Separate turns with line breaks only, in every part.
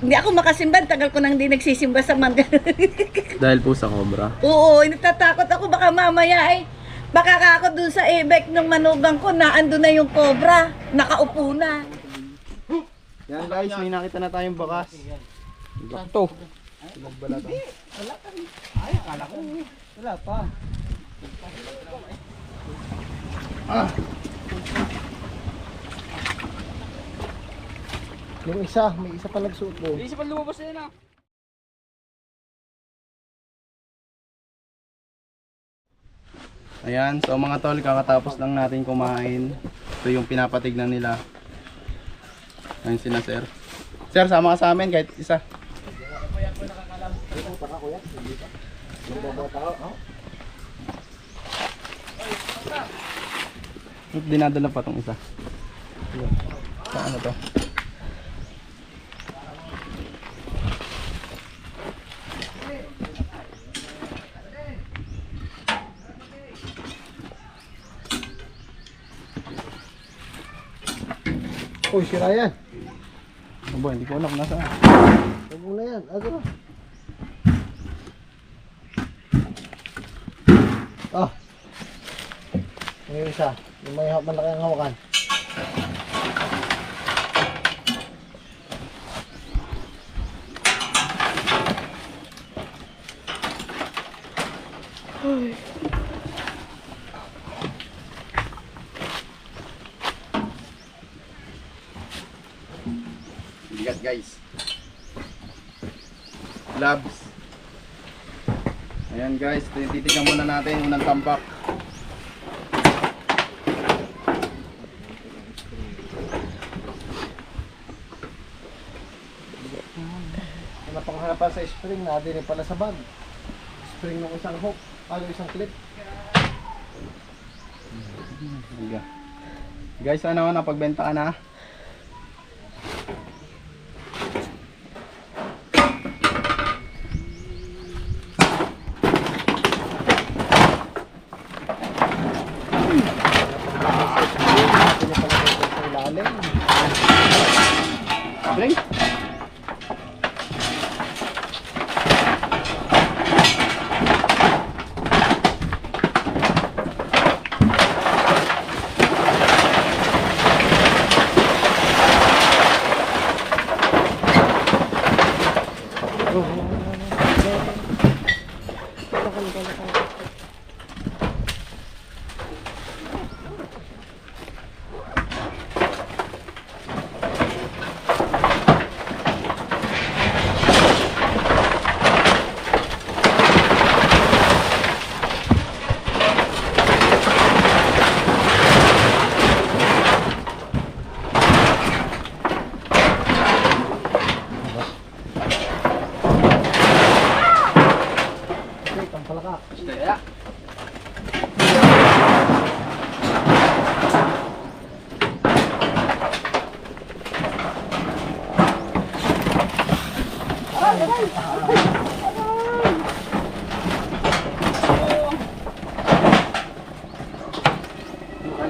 Hindi ako makasimba, tagal ko nang hindi nagsisimba sa mangga.
Dahil po sa cobra.
Oo, natatakot ako baka mamaya baka ako dun sa ebek ng manugang ko na ando na yung cobra, nakaupo na.
Yan guys, may nakita na tayong bakas. Bakto.
Wala pa. Yung isa, may isa pa nagsupo.
Hindi siya pa lumabas na yun ah.
Ayan, so mga tol, kakatapos lang natin kumain. Ito yung pinapatignan nila. Ayan sila sir. Sir, sama ka sa amin kahit isa. Dinadala pa tong isa. Sa ano to?
Uy, si Ryan.
Abo, hindi ko alam kung nasaan.
Huwag mo na yan. Ano? Ah. Yung isa. Yung may malaki ang hawakan.
Bigat guys. Labs. Ayan guys, titignan muna natin unang tampak.
Napanghanap sa spring na din pala sa bag. Spring ng isang hook. Isang clip.
Guys, ano, napagbenta ka na? Spring?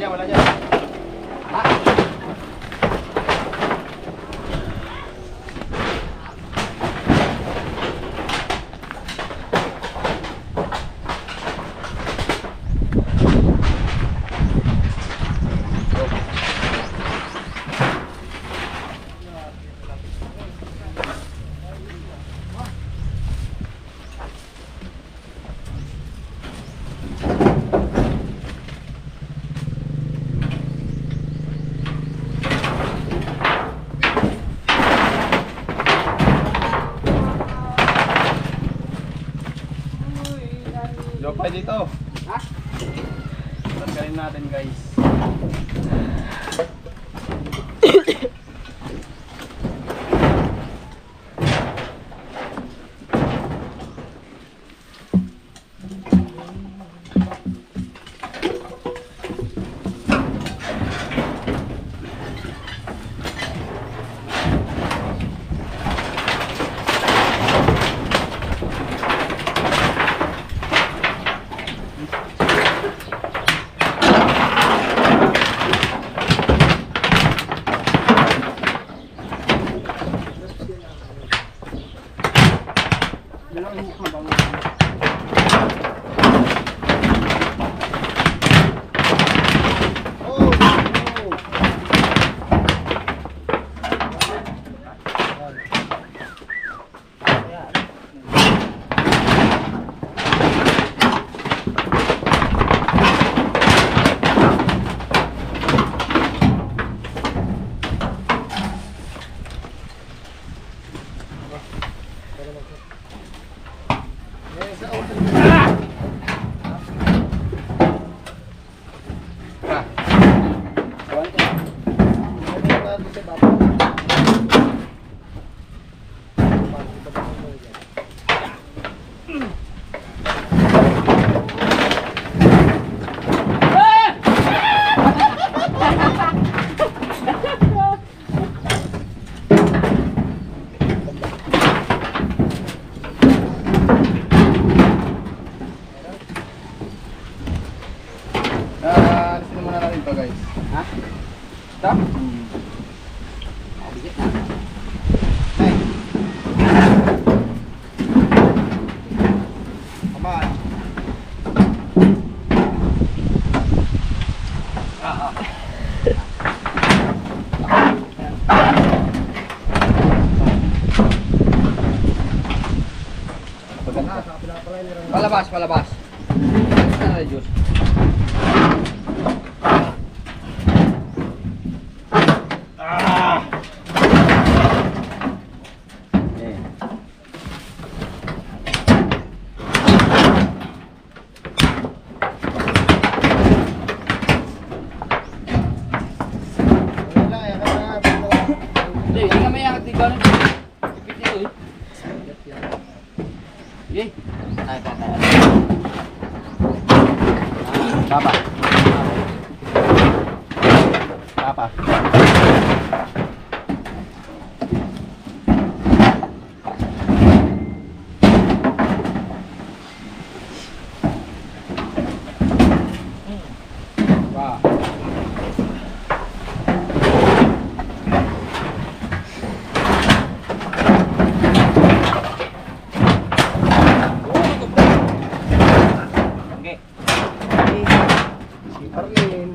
Wala dyan. Lopay dito. Ha? Tanggalin natin guys. Alisin muna natin to guys.
Ha? Stop.
Hey. Come on.
Palabas, palabas. Ano na, Diyos? Hindi, hindi ka may akit. Di ka ipit nito eh. Sige.
Papa. Papa.
Wow. Okay.
Si Parlin.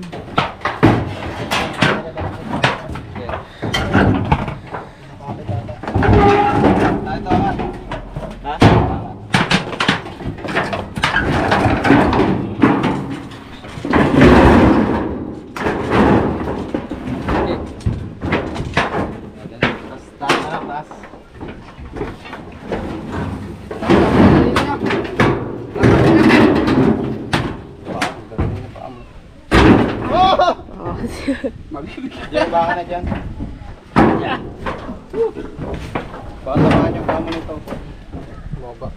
Ito nga.
Ha?
Taas na lang, taas. Diyan, baka na dyan. Baka tamaan yung kamo nito.
Maba.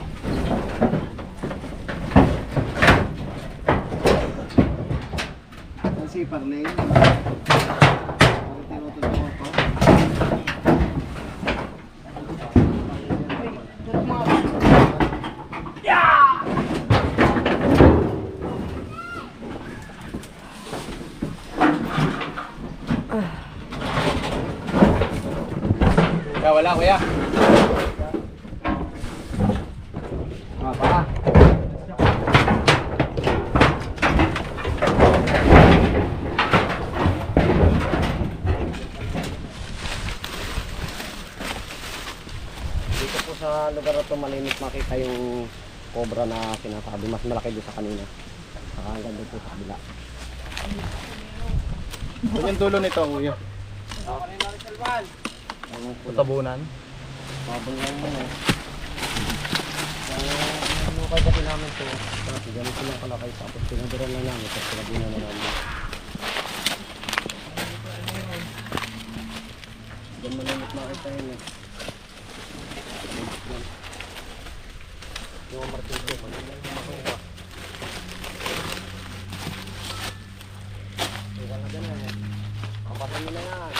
Ang si Parlin. Bakit tinutulungan ko?
Kaya wala kuya.
Mga pa.
Dito po sa lugar na ito malinis makita yung cobra na sinasabi. Mas malaki doon sa kanina. Saka hanggang doon po sa kabila.
Saan yung dulo nito kuya?
Ayun po.
Tabunan.
Babang lang mo eh. Ano kaya kasi namin ito? Kasi ganito lang kalakay tapos pinaduran lang namin tapos pinabunan na namin. Diyan malimit makita yun eh. Yung martilyo, malimit makuha. Iwan na dyan eh. Kapasan nyo na yan.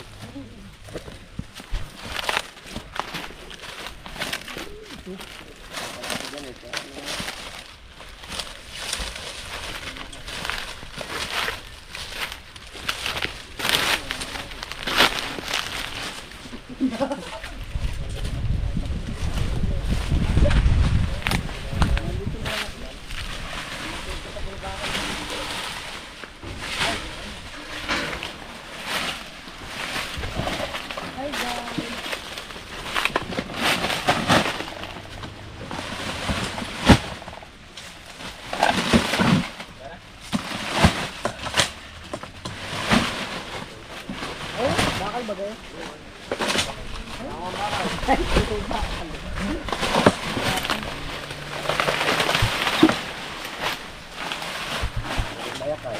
Bayak ay.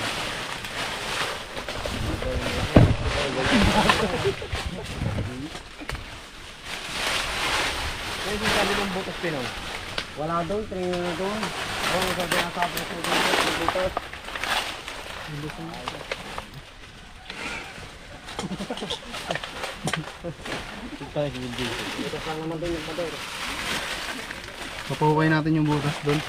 Kaya yung sabi ng butas pinaw. Wala doon, trainer na doon. Oo, sabi na sabi sa butas. Hindi sa butas lang naman doon yung pader.
Papukay natin yung butas doon.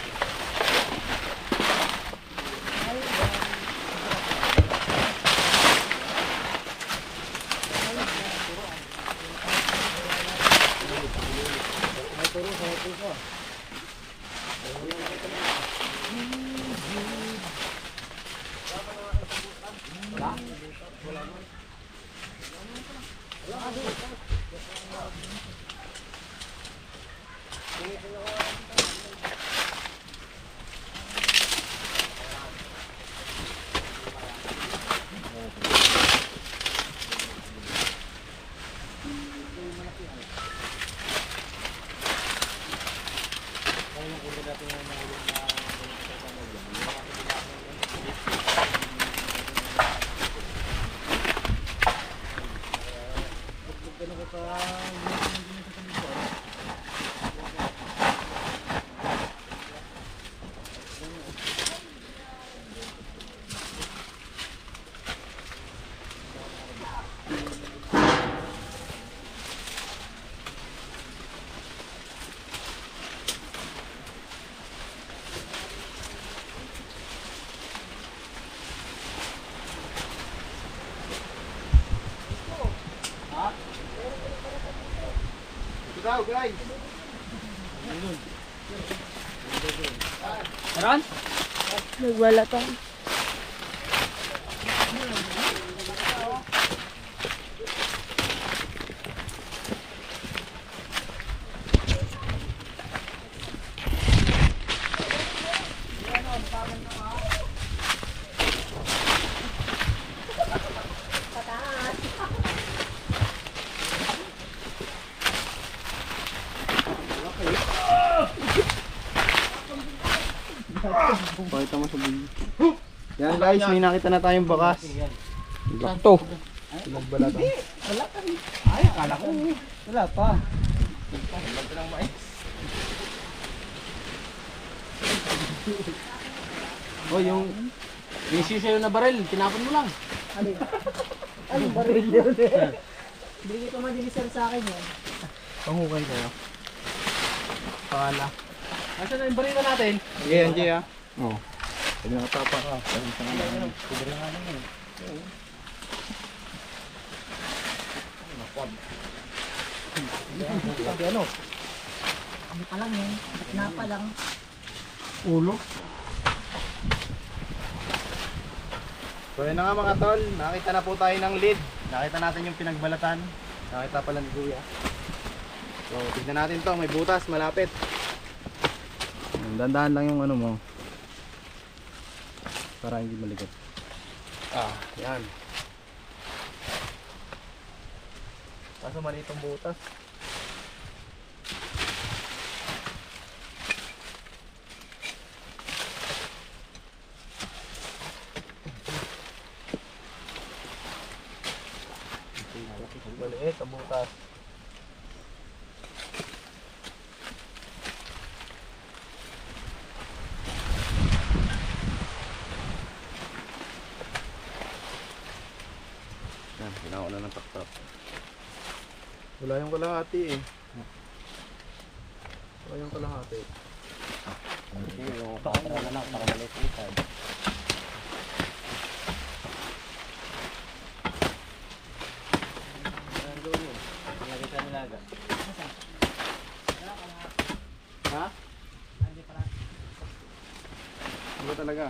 Daw, guys.
Meron?
Nagwala to.
Pakita mo sa video. Yan guys, may nakita na tayong bakas.
Lakto.
Nagbalatan.
Ay, akala ko. Wala pa.
O yung sisiyo na baril, tinapon mo lang.
Anong baril yun eh? Hindi ko madilisan sa akin yan.
Panghukay kayo. Pakala.
Nasaan na yung baril na natin?
Sige, yan Jay ah.
Oo.
Pag nakatapa ka.
Ano?
Ano pa lang yun? Na pa lang.
Ulo.
So yun na nga mga tol, nakita na po tayo ng lead. Nakita natin yung pinagbalatan. Nakita pala ni Kuya. So tignan natin to, may butas malapit. Dandahan lang yung ano mo. Para hindi maligot. Ah, yan. Kaso maliit ang butas. Maliit ang butas. Yan, ginawa na ng taktak. Wala yung kalahati eh. Wala yung kalahati.
Yung pakatra na lang para maliit yung side.
Ha? Ano ba talaga?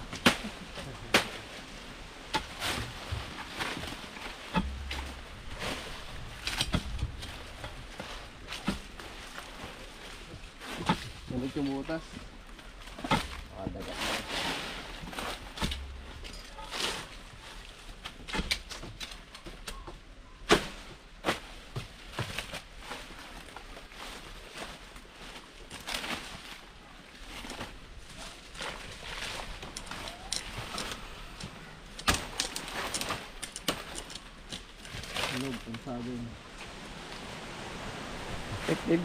Balik yung butas.
Dagat.
effective.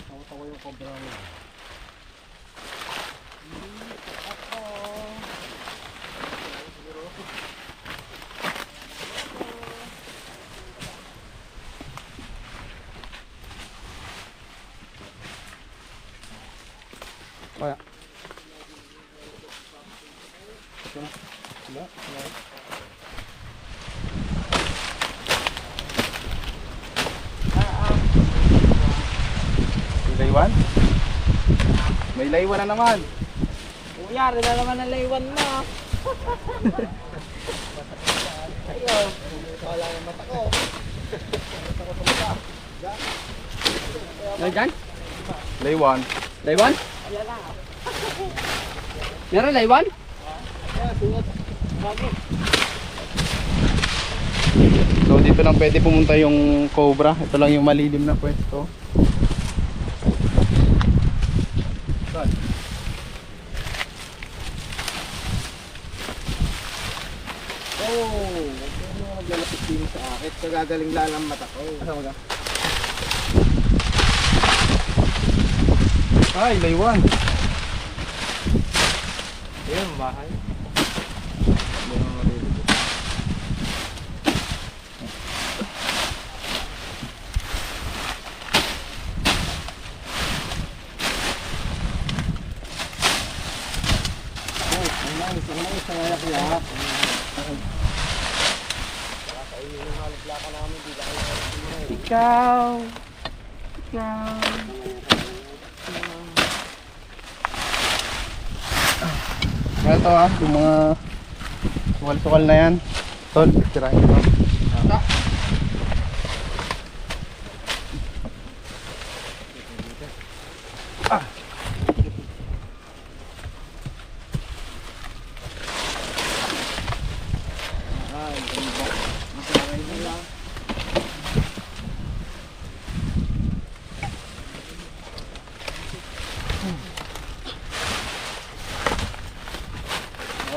Tawa-tawa yung cobra mo.
Kaya. Ito na. Wala. Wala. May laywan? May laywan na naman.
Kuya, rin na naman ang laywan mo. Ayun.
Wala yung mata ko.
Ano dyan?
Laywan.
Laywan? Meron laywan?
So dito lang pwede pumunta yung cobra. Ito lang yung malilim na pwesto. Saan?
Oh, maglalapit din sa akin. Kagagaling lang ang mata ko.
Kasama ka? Ay, laywan.
Ayun, bahay.
Ikaw. Ikaw.
Ano to yung mga sukal-sukal na yan. Tol, tirahin mo.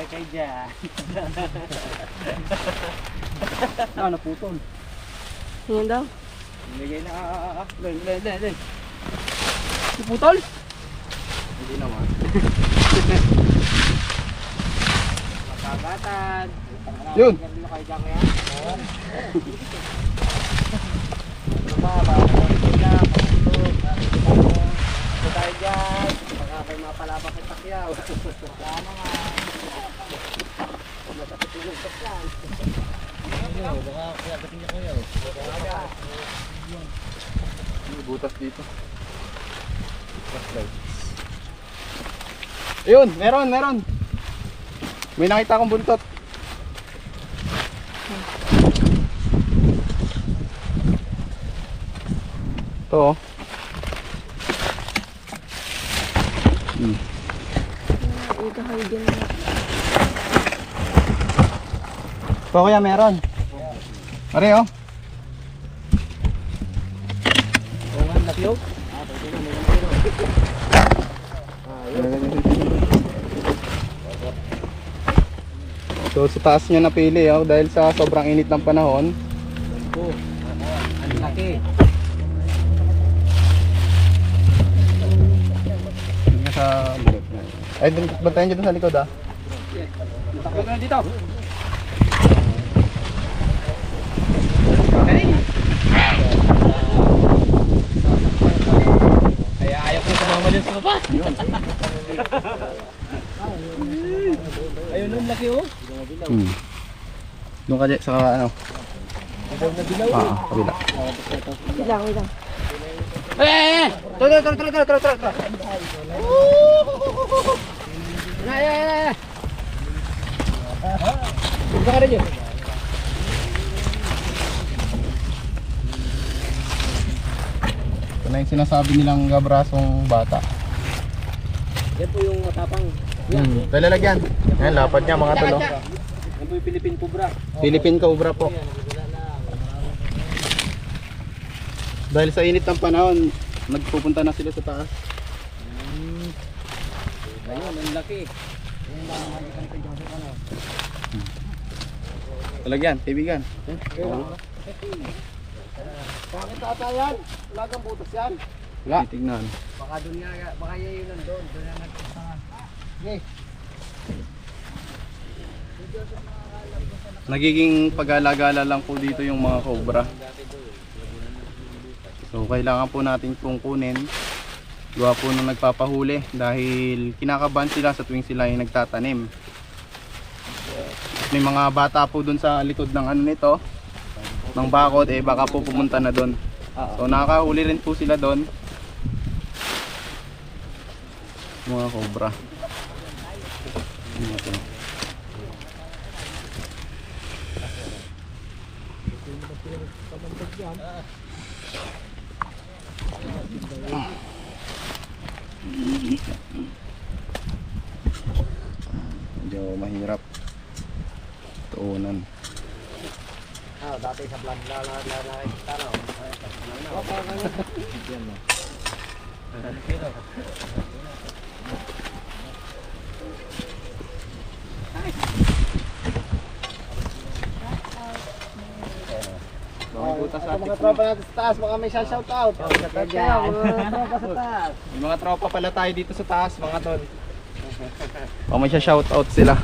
Okay dyan.
Naputol.
Yan daw.
Nilagay na
Len. Naputol?
Hindi naman.
Magkagatan.
Yun.
Nandito kayo dyan kaya? Oo. Tayo dyan. Baka kayo mapalabak ng takyaw. Wala naman. Masakit yung lungkot yan. Baka kaya gating niya kayo.
May butas dito. Flashlight. Ayun, meron. May nakita akong buntot. Ito oh. Ito kuya, meron. Pare oh. So sa taas niya napili oh, dahil sa sobrang init ng panahon.
Ang laki.
Yun nga sa ay, bantayan dito sa likod ah.
Takbo na dito. Kaya ayaw ko sa mga malins ko pa. Ayun ang laki oh.
Doon ka dyan sa ano? Kabila.
Wait lang.
Tara. Ay. Punta ka rin yun.
Ito na yung sinasabi nilang gabrasong bata.
Yan po yung matapang.
Talalagyan. Ayan, lapad niya mga tulo.
Yan po yung Philippine Cobra.
Philippine Cobra po. Dahil sa init ng panahon, nagpupunta na sila sa taas.
Ayun, ang laki.
Talagyan, kaibigan.
Bakit ata yan? Wala kang butas yan.
Titignan.
Baka doon nga, baka yan yun nandun. Doon na nagpunta. Okay.
Nagiging pag-alagala lang po dito yung mga cobra. So kailangan po natin pong kunin. Gawa po nung nagpapahuli dahil kinakabahan sila sa tuwing sila ay nagtatanim. May mga bata po dun sa likod ng ano nito, ng bakod, eh baka po pumunta na dun. So nakakahuli rin po sila dun. Mga cobra. Ano to? Medyo mahirap tuunan.
Dati sa vlog kita raw. Mga tropa natin sa taas, baka may shout out. Mga tropa sa taas.
May mga tropa pala tayo dito sa taas, mga tol. O may shoutout sila.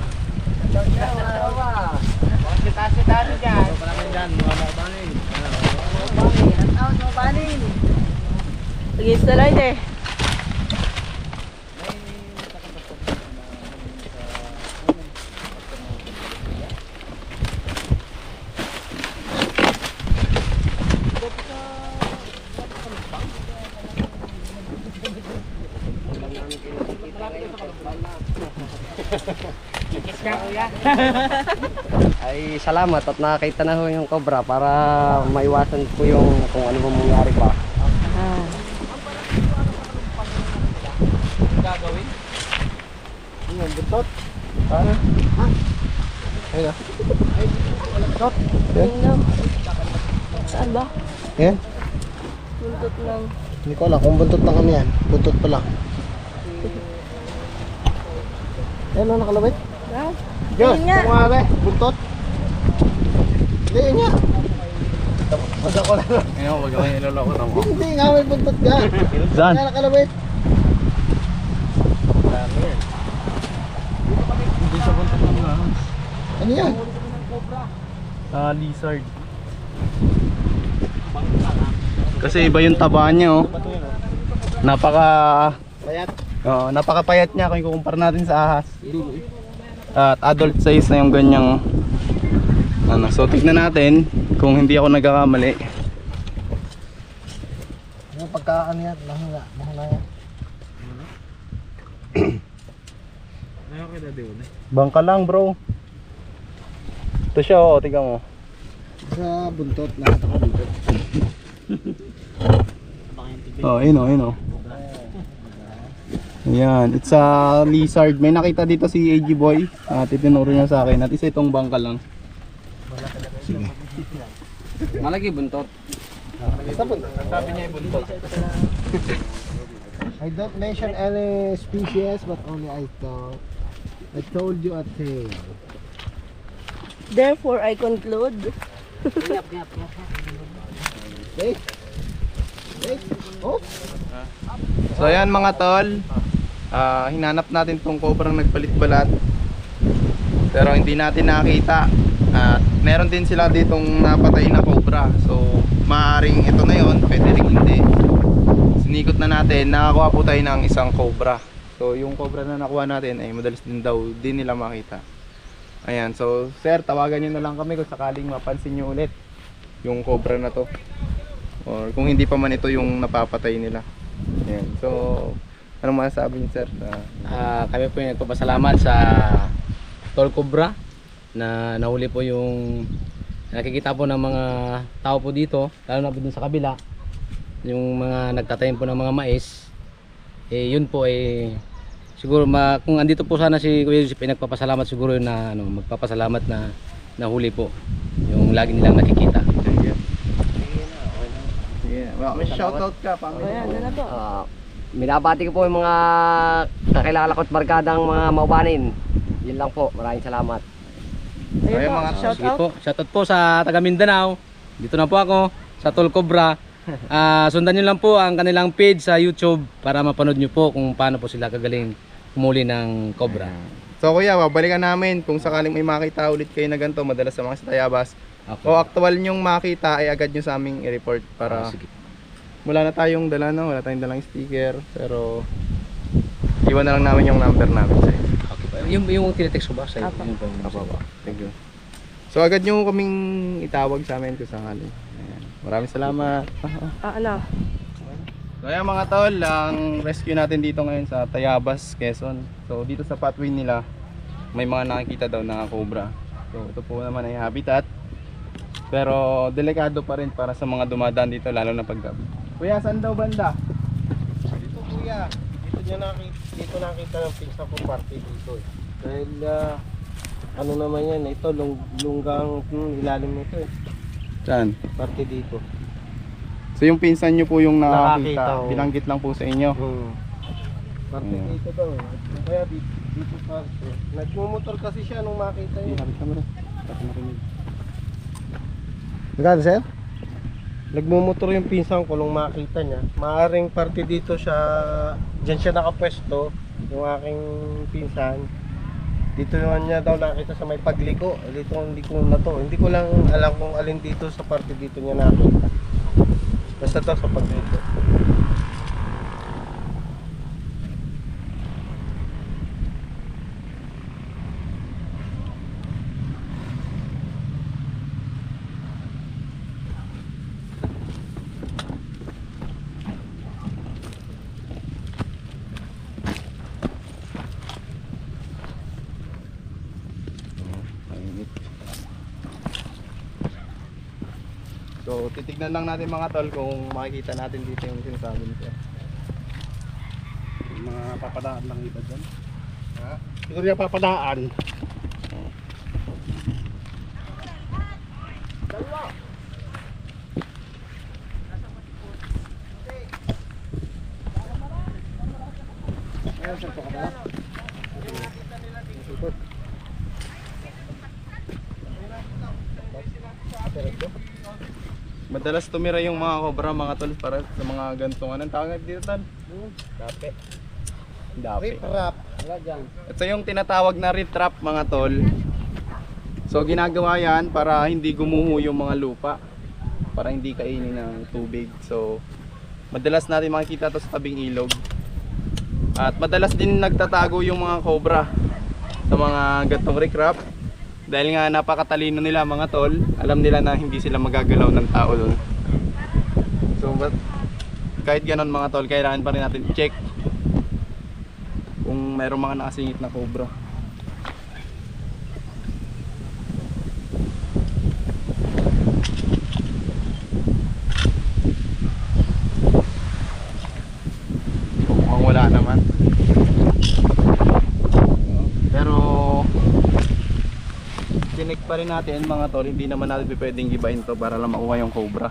Mga kita-sitano dyan. Tropa namin dyan, mga mabanin. Mabanin.
Sige, salay eh.
Ay salamat at nakakita na ho yung cobra para maiwasan po yung kung ano bang mangyari pa.
Gagawin?
Yung buntot? Ha? Ayun. Buntot?
Saan ba?
Yan?
Buntot lang.
Hindi ko alam kung buntot lang ano yan. Buntot pa lang. Yan o, nakalabit. Diyos,
Ayun nga.
kumare. Buntot. Hindi, yun nga. Tapos ako lang.
Ngayon, wag kang iloloko na mo.
Hindi nga, may buntot ka.
Saan?
Kaya nakalabit.
Hindi sa buntot ng ahas.
Ano yan?
Lizard. Kasi iba yung taba niya, oh.
Payat.
Napakapayat niya kung ikukumpara natin sa ahas. At adult size na yung ganyang ano. So tignan natin kung hindi ako nagkakamali.
Yung pagkaan yan, mahula. Mahula yan.
Bangka lang, bro. Ito siya, oh, tignan mo.
Sa buntot, lahat ako dito.
Oh, ayun, oh, ayun, oh. Ayan, it's a lizard. May nakita dito si AG Boy. At itinuro niya sa akin. At isa itong bangka lang. Sige.
Malaki buntot.
Sa buntot.
Sabi niya buntot.
I don't mention any species, but only I told you a tale.
Therefore, I conclude.
Okay? Okay? Oh?
So ayan mga tol. Hinanap natin tong cobrang nagpalit-balat. Pero hindi natin nakita. At meron din sila ditong napatay na cobra. So maaaring ito na yon, pwede rin hindi. Sinikot na natin, nakakuha po tayo ng isang cobra. So yung cobra na nakuha natin ay madalas din daw din nila makita. Ayan, so sir, tawagan nyo na lang kami kung sakaling mapansin nyo ulit yung cobra na to. Or kung hindi pa man ito yung napapatay nila. Ayan, so anong masasabi niyo sir?
Kami po yung nagpapasalamat sa Tol Cobra na nahuli po yung nakikita po ng mga tao po dito, lalo na po dun sa kabila, yung mga nagtatanim po ng mga mais. Eh yun po eh siguro kung andito po sana si Kuya Joseph, eh, nagpapasalamat siguro yun na magpapasalamat na nahuli po yung lagi nilang nakikita.
Yeah, well, may shoutout ka, family.
Ayan, ano na to?
Binabati ko po yung mga kakilala ko at barkadang mga maubanin. Yun lang po. Maraming salamat.
So yun mga tol.
Sige po. Shoutout po sa taga Mindanao. Dito na po ako sa Tol Cobra. Sundan nyo lang po ang kanilang page sa YouTube para mapanood nyo po kung paano po sila kagaling humuli ng cobra.
So kuya, babalikan namin kung sakaling may makita ulit kayo na ganito, madalas sa mga Tayabas.
Okay.
O actual nyong makita ay agad nyo sa aming i-report para
Sige.
wala na tayong dala, no? Wala tayong dalang sticker, pero iwan na lang namin yung number namin sa inyo.
Okay pa. Yung tinetext ko ba sa
Apo.
yun po yung
Apo, apo. Thank you. So agad nyo kaming itawag sa amin kung sakali. Ayan. Maraming salamat.
Ano?
So ayan mga tol, ang rescue natin dito ngayon sa Tayabas, Quezon. So dito sa pathway nila, may mga nakikita daw na cobra. So ito po naman ay habitat. Pero delikado pa rin para sa mga dumadaan dito, lalo na pag gabi. Kuya, saan daw banda?
Dito kuya, dito nakita ng pinsa ko party dito eh. Dahil ano naman yan, ito lunggang ilalim nito eh.
Saan?
Party dito.
So yung pinsan nyo po yung nakakita,
Nakakita, oo.
binanggit lang po sa inyo.
Party
Ayan.
dito daw. Kaya dito party. Nagmumotor kasi siya nung makita niya. Magkano sir? Nagmumotor yung pinsan ko nung makita niya. Maaring party dito siya, dyan siya nakapwesto, yung aking pinsan. Dito naman niya daw nakita sa may pagliko. Dito ang liko na to. Hindi ko lang alam kung alin dito sa party dito niya nakita. Basta to sa pagliko.
So titignan lang natin mga tol kung makikita natin dito yung sinasabi nito.
Mga papadaan lang iba dyan. Ha? Siguro yung papadaan.
Madalas tumira yung mga cobra mga tol para sa mga gantong anong tawag dito tol? Dape. Dape.
Rip-rap.
Ito yung tinatawag na retrap mga tol. So ginagawa yan para hindi gumuho yung mga lupa, para hindi kainin ng tubig. So madalas natin makikita to sa tabing ilog. At madalas din nagtatago yung mga cobra sa mga gantong retrap. Dahil nga napakatalino nila mga tol, alam nila na hindi sila magagalaw ng tao doon. So kahit ganon mga tol, kailangan pa rin natin i-check kung mayroong mga nakasingit na cobra. Mukhang wala naman. Pero tinik pa rin natin mga tol, hindi naman natin pwedeng gibahin to para lang makuha yung cobra.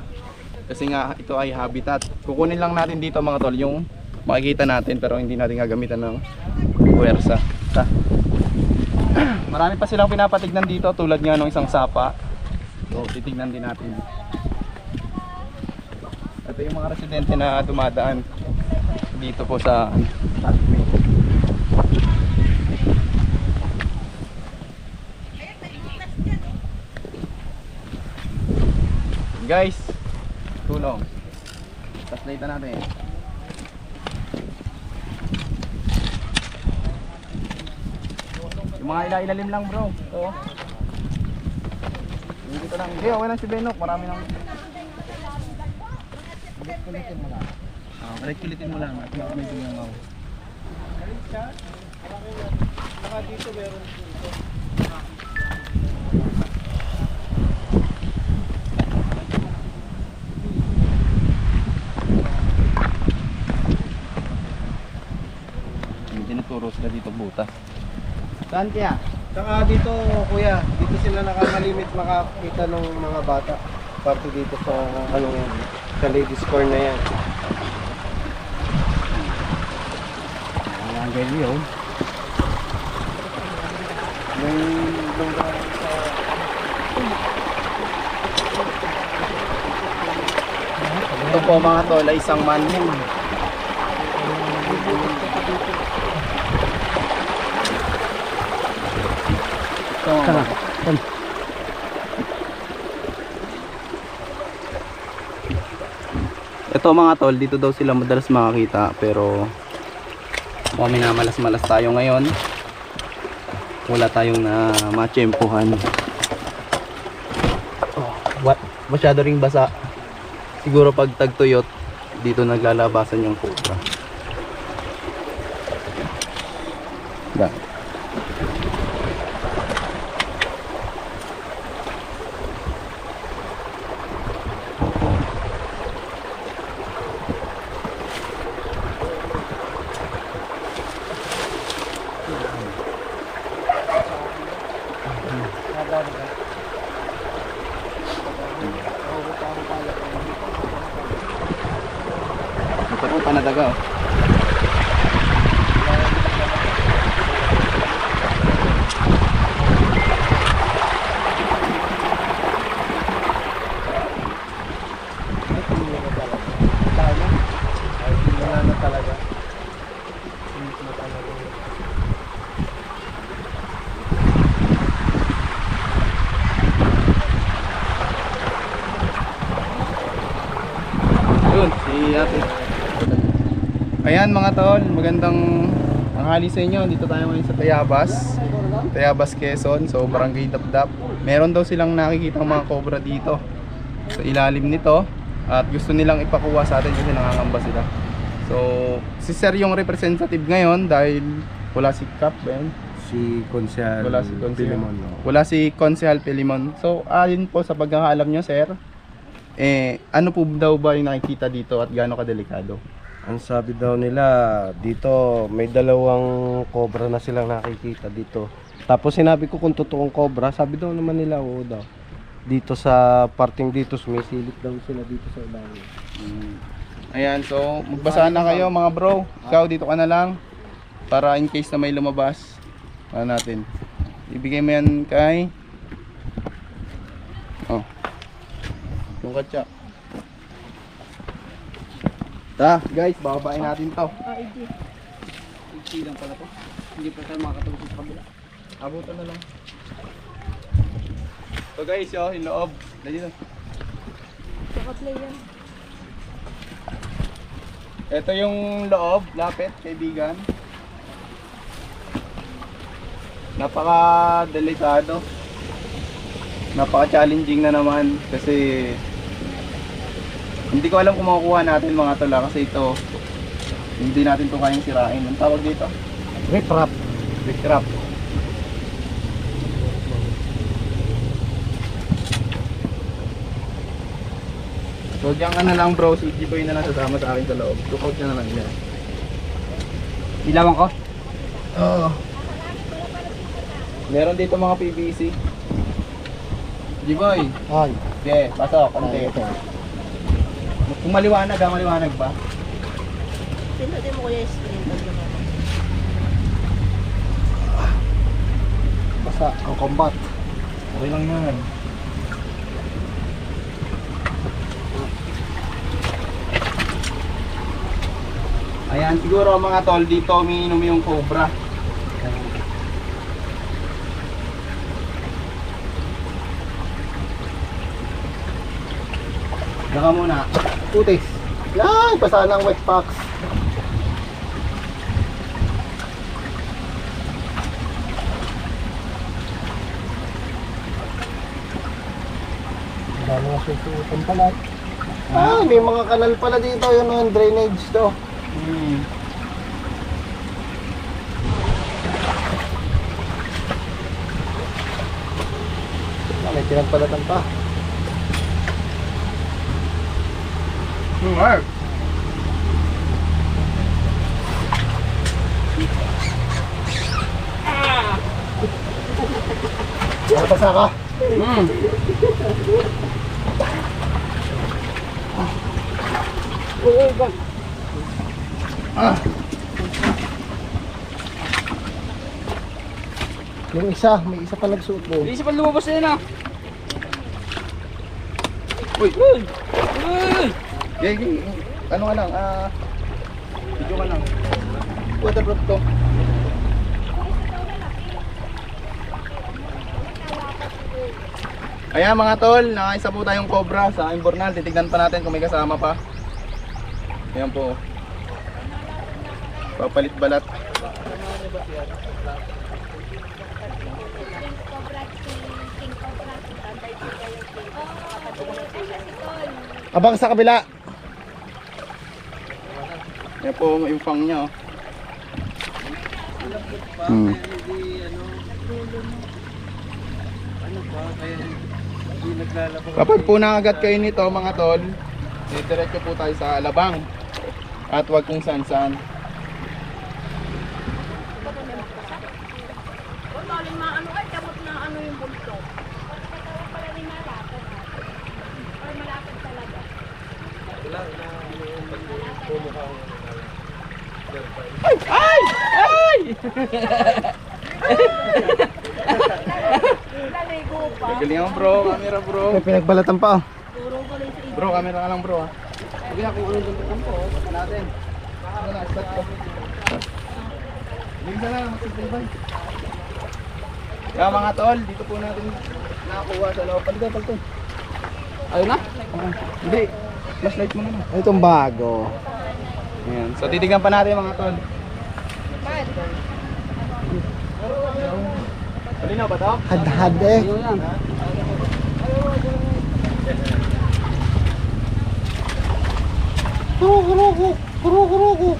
Kasi nga ito ay habitat. Kukunin lang natin dito mga tol yung makikita natin, pero hindi natin gagamitan ng puwersa. Marami pa silang pinapatignan dito tulad nga ng isang sapa. So titignan din natin. Ito yung mga residente na dumadaan dito po sa pathway. Guys, tulong. Translate natin. Yung mga ilalim lang bro. Ito. Dito lang. Hindi, okay lang si Benok. Marami nang... Balik-kulitin mo lang. Balik-kulitin mo lang. At medyo yung mau.
Saka dito meron dito.
Tinuturo sila dito butas. Saan kaya?
Saka dito kuya, dito sila nakakalimit makakita ng mga bata. Party dito sa sa ladies corner na yan. milyon. Yung lugar sa...
Ito po mga tol ay isang manhole. Ito mga tol, dito daw sila madalas makakita, pero mukhang minamalas-malas tayo ngayon. Wala tayong na matsyempuhan. Masyado ring basa. Siguro pag tagtuyot, dito naglalabasan yung cobra. Yan. Ito po panadaga oh.
Wala na talaga.
Yun, si ate. Ayan mga tol, magandang tanghali sa inyo. Dito tayo ngayon sa Tayabas, Quezon. So Barangay Dapdap. Meron daw silang nakikitang mga cobra dito sa ilalim nito. At gusto nilang ipakuha sa atin kasi nangangamba sila. So si Sir yung representative ngayon dahil wala si Cap ba yun?
Si Konsehal
Wala si Konsehal
Pilimon. No?
Wala si Konsehal Pilimon. So alin po sa pagkakaalam nyo Sir, ano po daw ba yung nakikita dito at gaano kadelikado?
Ang sabi daw nila, dito may dalawang cobra na silang nakikita dito. Tapos sinabi ko kung totoong cobra, sabi daw naman nila oo daw. Dito sa parting dito, sumisilip daw sila dito sa ilalim.
Ayan, so magbasa na kayo mga bro. Ikaw dito ka na lang para in case na may lumabas. Ano natin? Ibigay mo yan kay yung katsa. Guys, bababain natin to.
Hindi lang pala to. Hindi pa tayo makakatulog sa kabila.
Abutan na lang. So guys, yung loob. Dali na. Ito yung loob, lapit, kaibigan. Napaka-delikado. Napaka-challenging na naman kasi hindi ko alam kung makukuha natin mga tol kasi ito hindi natin to kayang sirain. Ang tawag dito?
Riprap.
Riprap. So diyan ka na lang bro, si G-Boy na lang sasama sa akin sa loob. Lookout ka na lang yan.
Ilawan ko?
Oo. Meron dito mga PVC. G-Boy.
Ay,
Okay, pasok. Konti. Kung maliwanag maliwanag ba?
Pinutin mo kuya yung screen.
basta ang combat.
Okay lang yan. Ayan, siguro mga tol, dito umiinom yung cobra. Saka muna.
Putis. Yan, basa ng wet packs. Dami na susuotan pala. Ah, may mga kanal pala dito, yun yung drainage to. Ah, may pinagpalatan pa.
Mark.
Nakapasa ka? Yung isa, may isa pa nagsuot mo.
Hindi siya pa lumabas na yun ah. Uy! Uy! Uy!
Ano nga lang, video ka lang. Waterproof to. Ayan mga tol, nakaisa po tayong cobra sa Imbornal. Titignan pa natin kung may kasama pa. Ayan po. Papalit balat.
Abang sa kabila.
Ayan po yung fang niya. Hmm. Kapag po nakagat kayo nito mga tol, diretso po tayo sa alabang. At wag kung saan saan. Magaling ang bro, camera bro.
May pinagbalatan pa.
Bro, camera ka lang bro ha. Sabi na kung anong duntukan po, basta natin. Ano na, start ko. Bisa na, magsisilbay. Kaya mga tol, dito po natin nakakuha sa loob. Palitan, palitan.
Ayun na?
Hindi, flashlight mo na.
Itong bago.
Ayan. So titignan pa natin mga tol. Malinaw ba to?
Had-had eh.
Ayun yan.
Kurukuruku. Kurukuruku.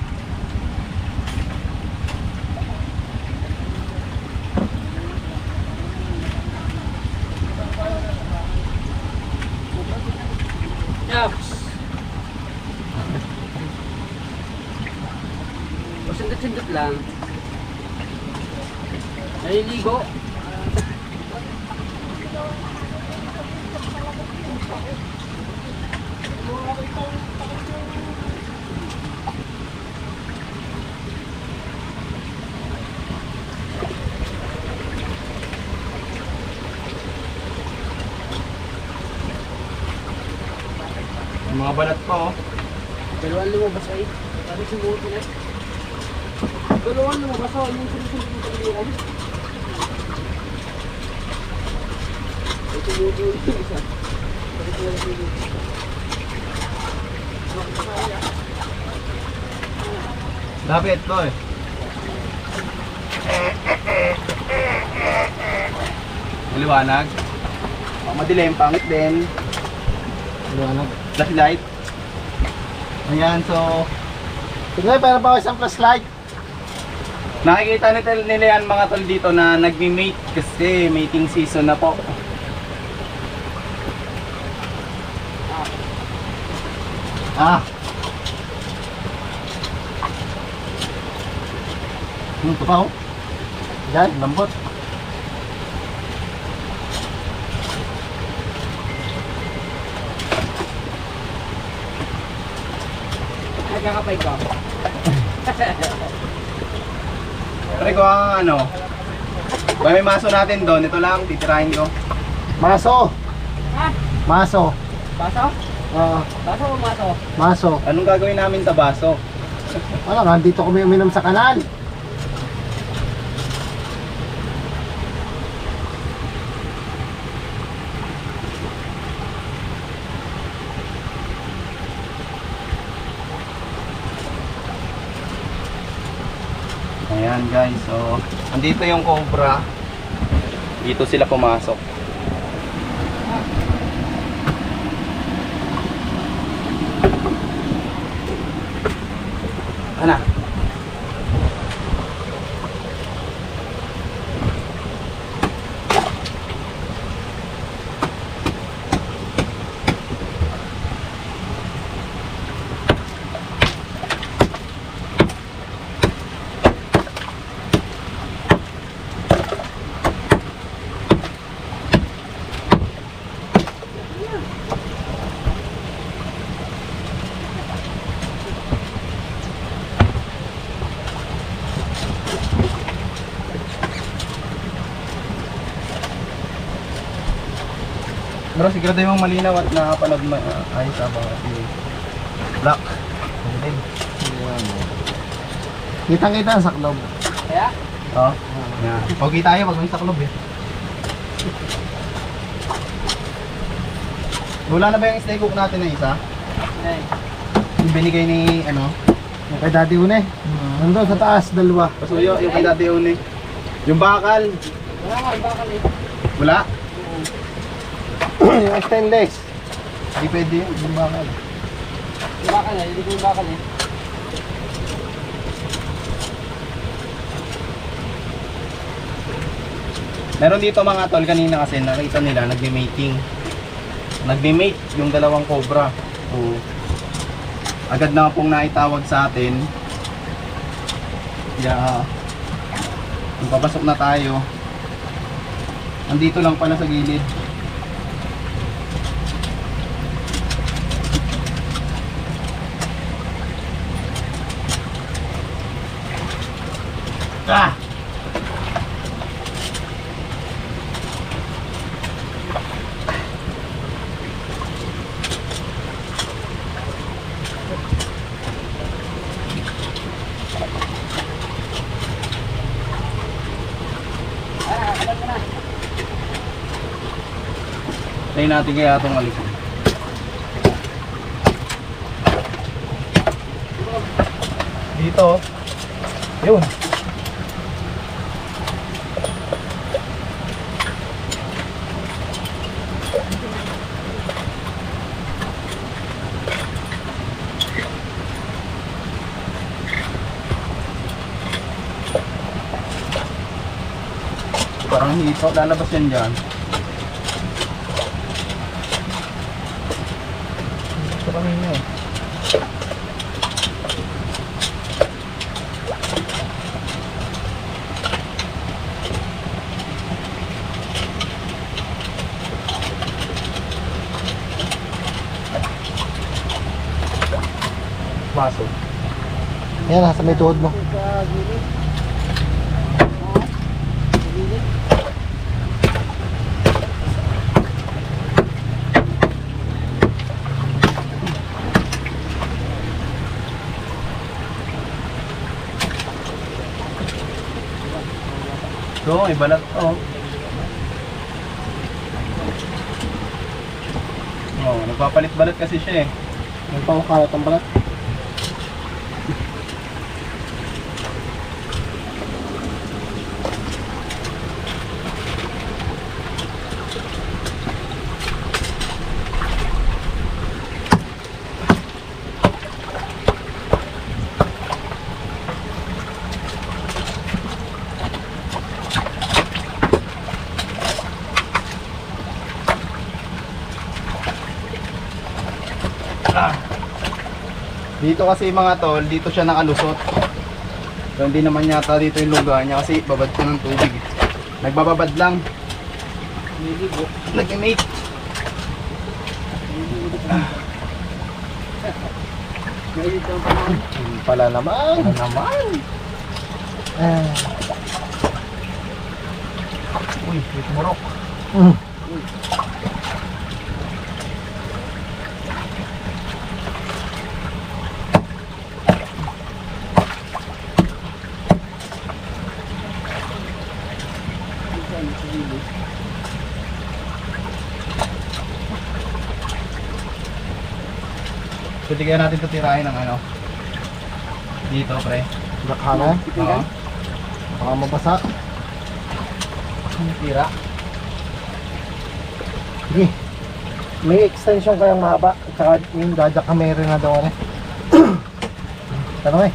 Yaps! Sindot-sindot lang. Naliligo.
Yung mga balat pa oh.
Dalawang lumabas ay. Sabi sumuto na. Dalawang lumabas ay. Yung sumuto na pagiliran. Ay sumuto yung isa.
Lapit to eh. Maliwanag. Madilim, pangit din.
Liwanag.
Flashlight. Ayan, so
Tingnan, para pa ako isang flashlight.
nakikita nila yan mga tol dito na nagmi-mate kasi mating season na po.
Ito pa oh. Yan, lambot.
Nagkakapay ko.
Pare ko ang ano. Ba may maso natin doon, ito lang titirahin ko.
Maso.
Ha?
Maso.
Baso?
Oo.
Baso o maso?
Maso.
Anong gagawin namin sa baso?
Wala, nandito kami uminom sa kanal.
Ayan guys, so andito yung cobra. Dito sila pumasok. Ana. Bro, sigurado yung malinaw at nakapanood mo. Ayos ba kasi black.
Kitang-kita sa saklob.
Oh. Yeah. Pogi tayo pag may saklob eh. Wala na ba yung steak cook natin na isa? Yung binigay ni ano?
Yung kay Daddy Une. Nandun sa taas, dalawa.
Pasuyo, yung kay Daddy Uni. Yung bakal. Wala?
Yung stainless.
Hindi pwede yun, yung bakal. Meron dito mga tol kanina kasi nakita nila nagme-mating. Nagme-mate yung dalawang cobra. So, agad na pong naitawag sa atin. Yeah. Kung papasok na tayo. Andito lang pala sa gilid. Ah! Tayo natin kaya itong alisin. Dito. Yun. Parang hito. Lalabas yan dyan. Ito kanina eh. Baso.
Yan, nasa may tuhod mo.
So, ibalat to. Oh, nagpapalit-balat kasi siya eh.
May pangukalat ang balat.
Dito kasi mga tol, dito siya nakalusot. So, hindi naman yata dito yung lugar niya kasi babad siya ng tubig. Nagbababad lang. Nag-mate.
Pala naman.
Uy, wait morok. Pwede kaya natin ito tirahin ng ano? Dito, pre.
Baka na.
Oo.
Baka mabasa.
Tira.
Sige. May extension kayang mahaba. Tsaka yung dadya kamera na daw ano. Tanong eh.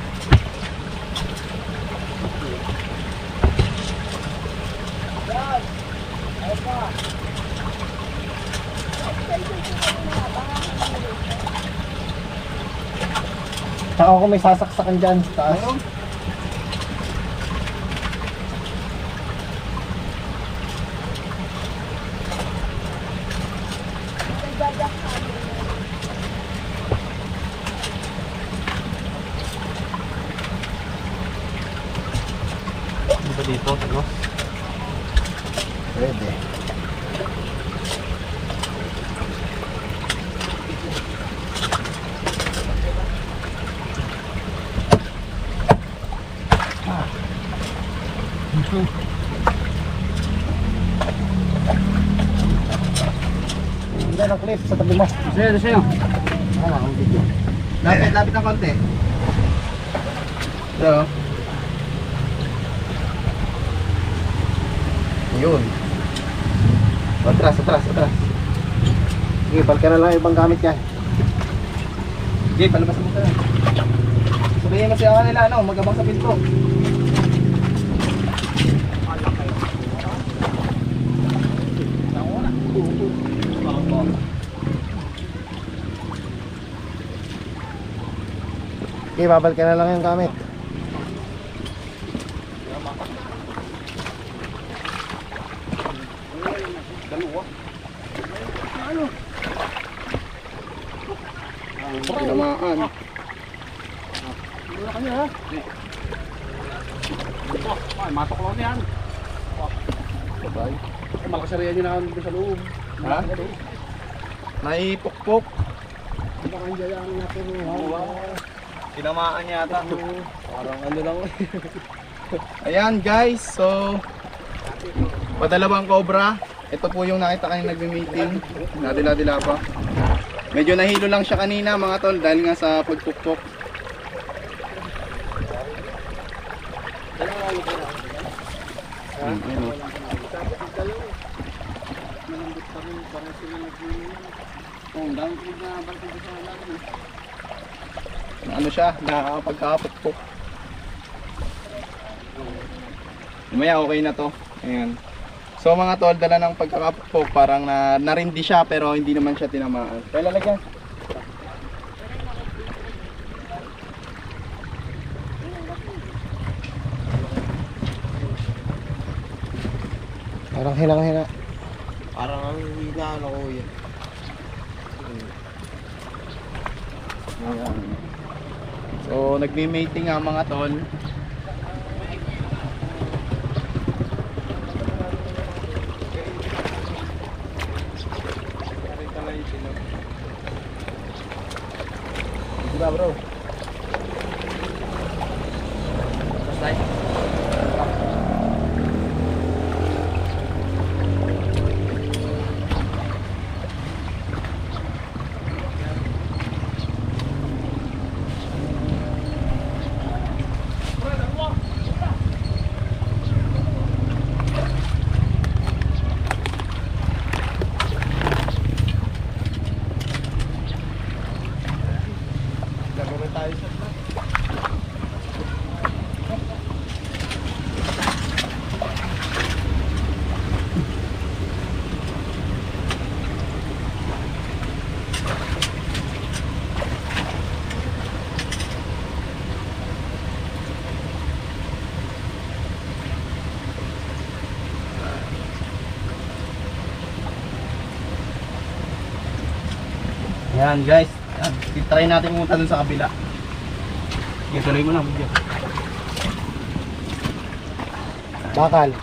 Tsaka kung may sasaksakan dyan sa taas.
Di ba dito? Ano?
Pwede. Hindi ng clip sa tabi mo.
Sa'yo.
Ang video.
Lapit ng konti. So. Yun. Atras.
Sige, palka na lang ibang gamit yan.
Sige, palabas mo ka na. Sabihin mo siya kanila, ano, magabang sa pinto.
Okay, babal ka na lang yung gamit.
Tinamaan.
Ay, matok lang yan.
Sabay.
Makasarihan nyo na dito sa loob.
Ha? Naipukpok.
Baka hindi lang natin.
Tinamaan yata.
Parang ano lang.
Ayan guys, so padalawang cobra. Ito po yung nakita kayo nagme-meeting. Nadila-dila pa. Medyo nahilo lang siya kanina mga tol dahil nga sa pagpukpok. Ayun, oh. Ano siya, nakakapagkapukpok. Mamaya okay na to. Ayan. So mga tol, dala ng pagkakapukpok, parang narindi siya pero hindi naman siya tinamaan. Kaya lalagyan.
Parang hinang-hina.
Parang ang hina ko yun.
Ayan. So nagme-mating nga mga tol.
Diba bro?
Ayan guys, try natin pumunta dun sa kabila. Sige, tuloy mo na video.
Bakal.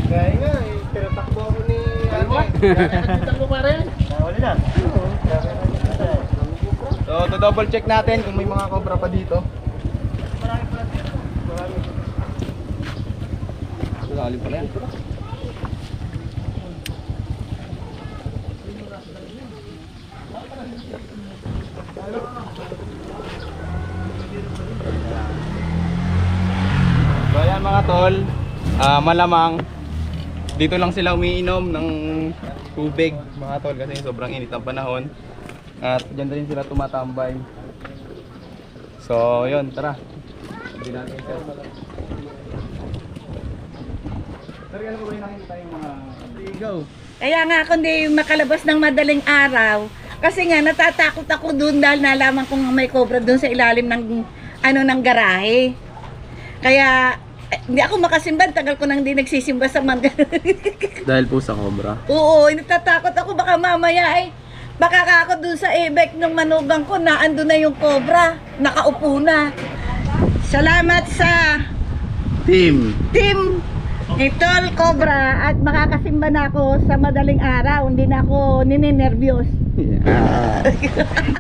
Kaya nga, tinatakbo ako ni Tinatakbo pa rin? Wala na.
So, double check natin kung may mga cobra pa dito. Lalim pala yan. So ayan mga tol, malamang dito lang sila umiinom ng tubig mga tol kasi sobrang init ang panahon. At dyan rin sila tumatambay. So yun, tara. Hindi natin sir. Sir, ano ba yung nakikita yung mga go?
Kaya nga ako hindi makalabas ng madaling araw. Kasi nga natatakot ako doon dahil nalaman kong may cobra doon sa ilalim ng ng garahe. Kaya hindi ako makasimba, tagal ko nang hindi nagsisimba sa mga
Dahil po sa cobra.
Oo, natatakot ako baka mamaya baka ako doon sa ebek ng manugang ko na ando na yung cobra, nakaupo na. Salamat sa
Team
team Tol Cobra at makakasimba na ako sa madaling araw. Hindi na ako nininervyos.